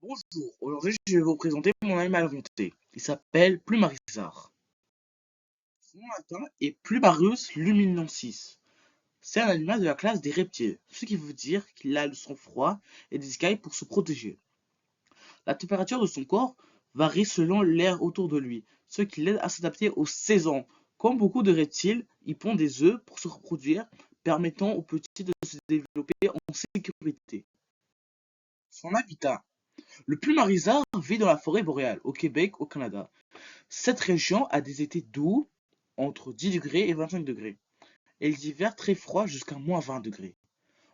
Bonjour, aujourd'hui je vais vous présenter mon animal inventé. Il s'appelle Plumarisard. Son nom latin est Plumarius luminensis. C'est un animal de la classe des reptiles, ce qui veut dire qu'il a le sang froid et des écailles pour se protéger. La température de son corps varie selon l'air autour de lui, ce qui l'aide à s'adapter aux saisons. Comme beaucoup de reptiles, il pond des œufs pour se reproduire, permettant aux petits de se développer en sécurité. Son habitat. Le Plumarisard vit dans la forêt boréale, au Québec, au Canada. Cette région a des étés doux, entre 10 degrés et 25 degrés, et les hivers très froids jusqu'à moins 20 degrés.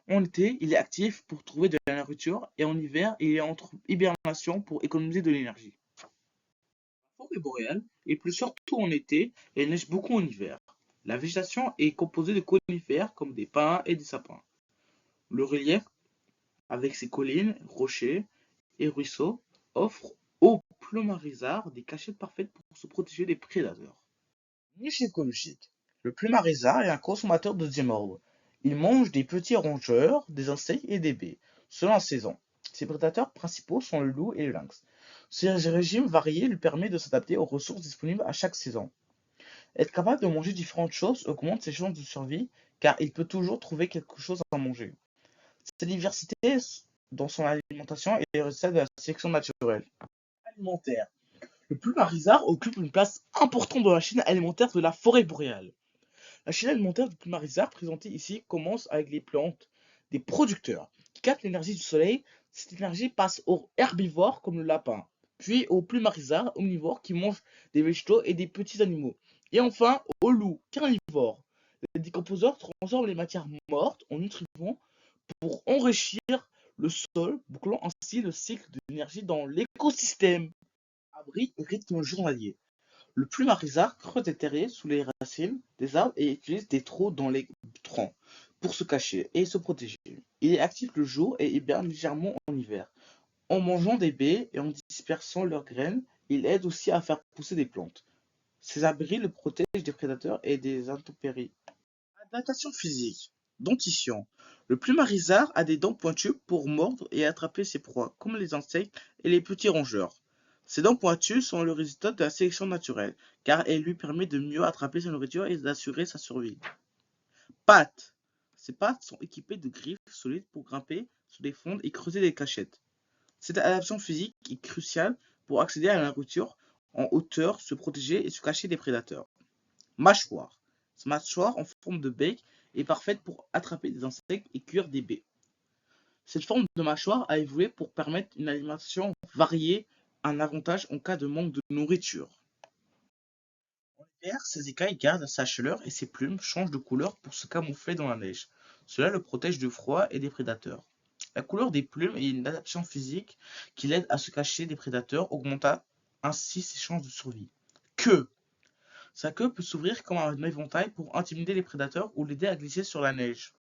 En été, il est actif pour trouver de la nourriture, et en hiver, il est entre hibernation pour économiser de l'énergie. La forêt boréale il pleut surtout en été et il neige beaucoup en hiver. La végétation est composée de conifères comme des pins et des sapins. Le relief, avec ses collines, rochers et ruisseaux, offre aux plumarisards des cachettes parfaites pour se protéger des prédateurs. Niche écologique. Le plumarisard est un consommateur de deuxième ordre. Il mange des petits rongeurs, des insectes et des baies, selon la saison. Ses prédateurs principaux sont le loup et le lynx. Ce régime varié lui permet de s'adapter aux ressources disponibles à chaque saison. Être capable de manger différentes choses augmente ses chances de survie, car il peut toujours trouver quelque chose à manger. Cette diversité dans son alimentation est le résultat de la sélection naturelle. Alimentaire. Le plumarisard occupe une place importante dans la chaîne alimentaire de la forêt boréale. La chaîne alimentaire du plumarisard présentée ici commence avec les plantes des producteurs qui captent l'énergie du soleil. Cette énergie passe aux herbivores comme le lapin, puis aux plumarisards omnivores qui mangent des végétaux et des petits animaux, et enfin aux loups carnivores. Les décomposeurs transforment les matières mortes en nutriments pour enrichir le sol, bouclant ainsi le cycle de l'énergie dans l'écosystème. Abri et rythme journalier. Le plumarisard creuse des terriers sous les racines des arbres et utilise des trous dans les troncs pour se cacher et se protéger. Il est actif le jour et hiberne légèrement en hiver. En mangeant des baies et en dispersant leurs graines, il aide aussi à faire pousser des plantes. Ces abris le protègent des prédateurs et des intempéries. Adaptation physique. Dentition. Le plumarisard a des dents pointues pour mordre et attraper ses proies, comme les insectes et les petits rongeurs. Ces dents pointues sont le résultat de la sélection naturelle, car elles lui permettent de mieux attraper sa nourriture et d'assurer sa survie. Pattes. Ses pattes sont équipées de griffes solides pour grimper, se défendre et creuser des cachettes. Cette adaptation physique est cruciale pour accéder à la nourriture en hauteur, se protéger et se cacher des prédateurs. Mâchoire. Sa mâchoire en forme de bec est parfaite pour attraper des insectes et cuire des baies. Cette forme de mâchoire a évolué pour permettre une alimentation variée, un avantage en cas de manque de nourriture. En hiver, ses écailles gardent sa chaleur et ses plumes changent de couleur pour se camoufler dans la neige. Cela le protège du froid et des prédateurs. La couleur des plumes et une adaptation physique qui l'aide à se cacher des prédateurs augmenta ainsi ses chances de survie. Queue. Sa queue peut s'ouvrir comme un éventail pour intimider les prédateurs ou l'aider à glisser sur la neige.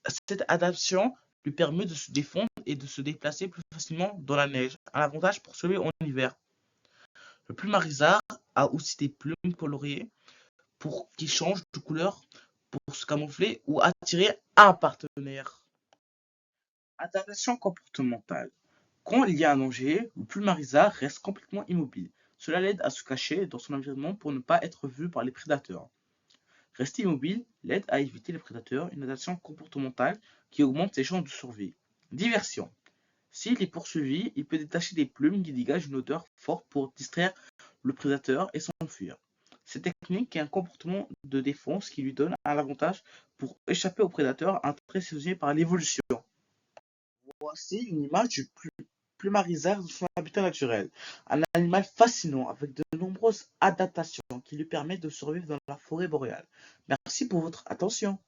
Cette adaptation lui permet de se défendre et de se déplacer plus facilement dans la neige, un avantage pour survivre en hiver. Le plumarisard a aussi des plumes colorées pour qu'il change de couleur pour se camoufler ou attirer un partenaire. Adaptation comportementale. Quand il y a un danger, le plumarisard reste complètement immobile. Cela l'aide à se cacher dans son environnement pour ne pas être vu par les prédateurs. Rester immobile l'aide à éviter les prédateurs, une adaptation comportementale qui augmente ses chances de survie. Diversion. S'il est poursuivi, il peut détacher des plumes qui dégagent une odeur forte pour distraire le prédateur et s'enfuir. Cette technique est un comportement de défense qui lui donne un avantage pour échapper au prédateur, un trait saisonnier par l'évolution. Voici une image du plumarisard de son habitat naturel. Un animal fascinant avec de nombreuses adaptations qui lui permettent de survivre dans la forêt boréale. Merci pour votre attention.